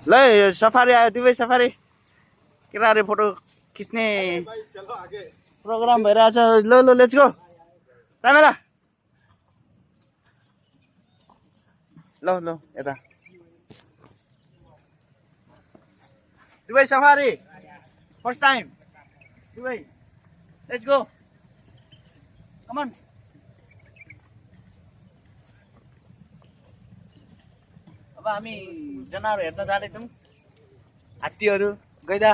ल सफारी आयो दुबई सफारी केटाहरु फोटो खिच्ने प्रोग्राम भइरहेछ ल ल लेट्स गो क्यामेरा ल ल यता Dubai safari first time Dubai let's go come on अब हामी जनावर हेर्न जाँदैछौँ हात्तीहरू गैदा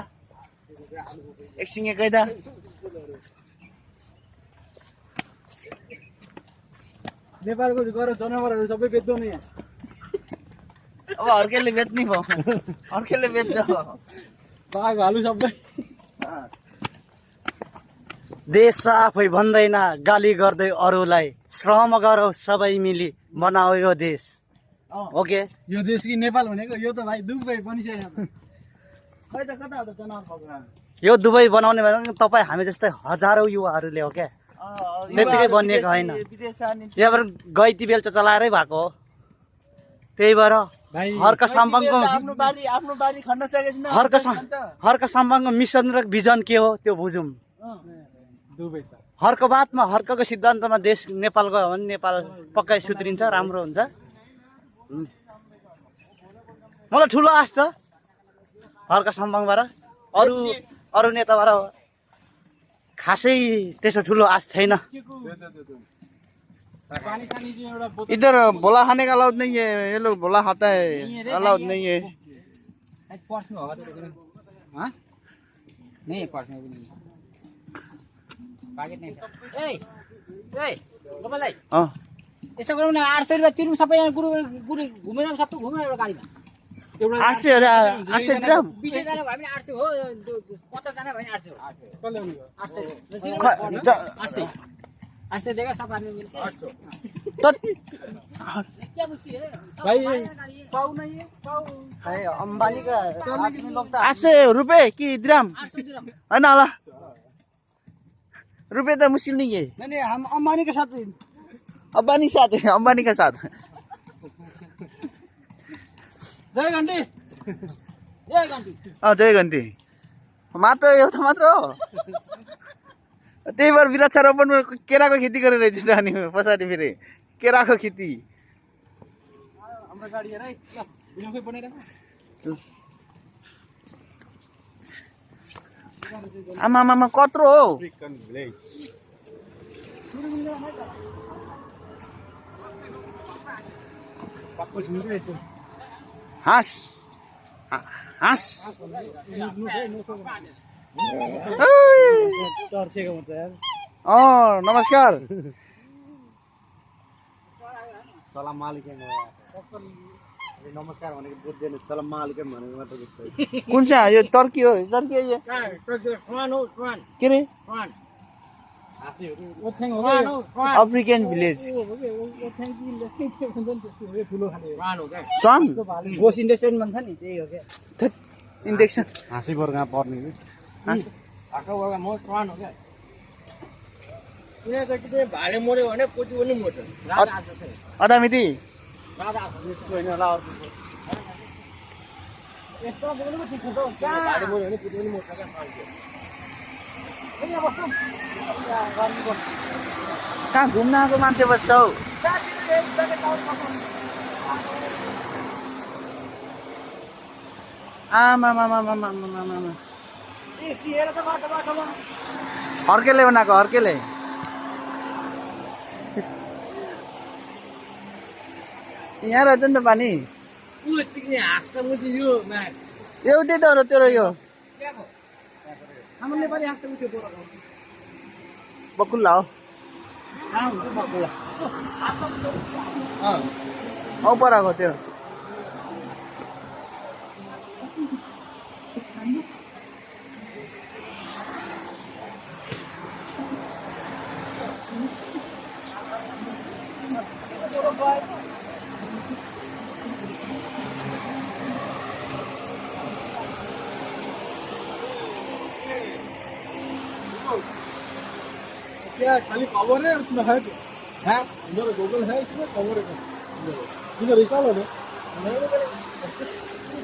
एकसिङे गैदा नेपालको गएर जनावरहरू सबै बेच्दौ नि यहाँ अब अर्कैले बेच्ने भयो अर्कैले बेच्छ बाघ भालु सबै देश आफै भन्दैन गाली गर्दै अरूलाई श्रम गरौ सबै मिली बनाऊ यो देश ओके यो देश कि नेपाल भनेको यो त भाइ दुबई बनिसक्यो खै त कता हो त जनावर पक्राउनु यो दुबई बनाउने भनेको तपाईँ हामी जस्तै हजारौँ युवाहरूले हो क्या त्यतिकै बनिएको होइन यहाँबाट गैती बेल्चा चलाएरै भएको हो त्यही भएर हर्क सम्बन्धको आफ्नो बारी खन्न सकेछ हर्क सम्बन्धको मिसन र भिजन के हो त्यो बुझौँ दुबई त हर्क बातमा हर्कको सिद्धान्तमा देश नेपाल गयो भने नेपाल पक्कै सुध्रिन्छ राम्रो हुन्छ मलाई ठुलो आश छ हर्क सम्बन्धबाट अरू नेताबाट खासै त्यसो ठुलो आश छैन पानी सानी चाहिँ एउटा बोतल इधर भोला खाने का अलाउड नहीं है ये लोग भोला खाता है अलाउड नहीं है पर्स में होगा तो हाँ नहीं पर्स में भी नहीं पाकेट नहीं ए ए गोपाललाई अँ यस्तो गरौँ न 800 रुपैयाँ तिर्नु सबैजना गुरु गुरु घुमेर सबै घुमेर एउटा गाडीमा 800 ग्राम 20 जना भयो भने 800 हो 50 जना भयो भने 800 कसले ल्याउने 800 800 देगा सब आदमी मिलके 800 तो क्या मुश्किल है भाई पाऊ नहीं है पाऊ है अंबानी का आदमी लोग तो 800 रुपये कि ग्राम 800 दिरहम होइन होला रुपये तो मुश्किल नहीं है नहीं हम अंबानी के साथ अंबानी साथ है अंबानी का साथ जय घंटी जय गन्ती मात्र एउटा मात्र हो त्यही भएर वृक्षारोपणमा केराको खेती गरेर रहेछ त अनि पछाडि फेरि केराको खेती हाम्रो गाडी हेर है ल भिडियो बनाइराख आमा आमा कत्रो हो हाँस हाँस नमस्कार सलाम मालिकम नमस्कार भनेको बुझ्दैन सलाम मालिकम भनेको मात्र बुझ्छ कुन चाहिँ यो टर्की हो टर्की हो यो के रे अफ्रिकन भिलेज स्वान गोस इन्डस्ट्री भन्छ नि त्यही हो क्या इन्जेक्सन हाँसी गोर्खा पर्ने आठौँ वर्ग म स्वान हो क्या किन त कि भाले मऱ्यो भने पोटी पनि मर्छ राजा आछ अदा मिति राजा आछ यसको होइन होला अर्को यस्तो बोल्नु पो ठिक छ त भाले मऱ्यो भने पोटी पनि मर्छ क्या मान्छे कहाँ घुम्न आएको मान्छे बस्छ हौ आमा अर्केले बनाएको अर्केले यहाँ रहेछ नि त पानी एउटै त हो तेरो यो हाम्रो नेपाली हाँस्दा उठ्यो बोराको बकुल्ला हो औ पराको तेरो क्या खाली कवर है उसमें है क्या इधर गूगल है इसमें कवर है इधर निकालो ना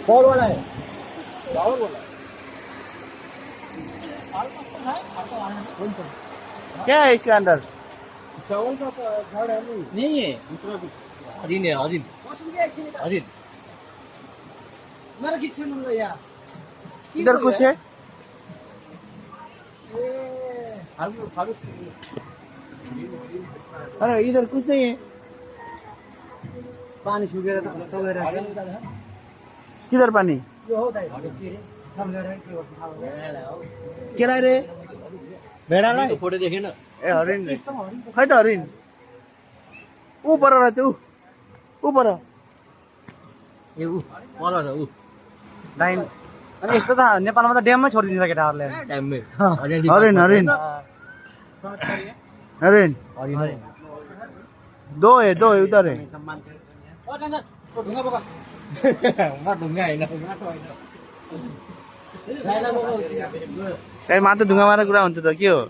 बॉल वाला है चावल वाला क्या है इसके अंदर? चावल का झाड़ है नहीं है दूसरा भी अधीन है अधीन अधीन मेरा किसी नहीं यार इधर कुछ है? अरे इधर कुछ नहीं है। पानी सुकेर त कस्तो गइरहेको छ किधर पानी? के लाई रे? भेडालाई? फोटो देखेन ए हरिण रे। खै त हरिण ऊ पर रहेछ ऊ पर। ए उ मलाई छ उ लाइन अनि यस्तो त नेपालमा त ड्याममै छोडिदिन्छ केटाहरूले टाइममै हरिण हरिण हरिण दो है उधर है। ढुङ्गा बोका ढुङ्गा होइन कहीँ मात्र ढुङ्गा मारेर कुरा हुन्छ त के हो?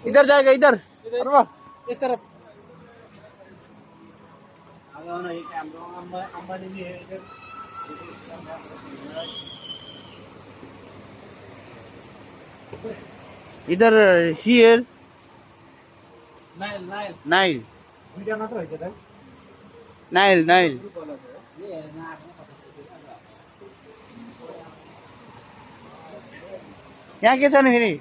इधर जाएगा इधर इस तरफ इधर here Nile Nile Nile video मात्र होइन त नाइल नाइल यहाँ के छ नि फेरि?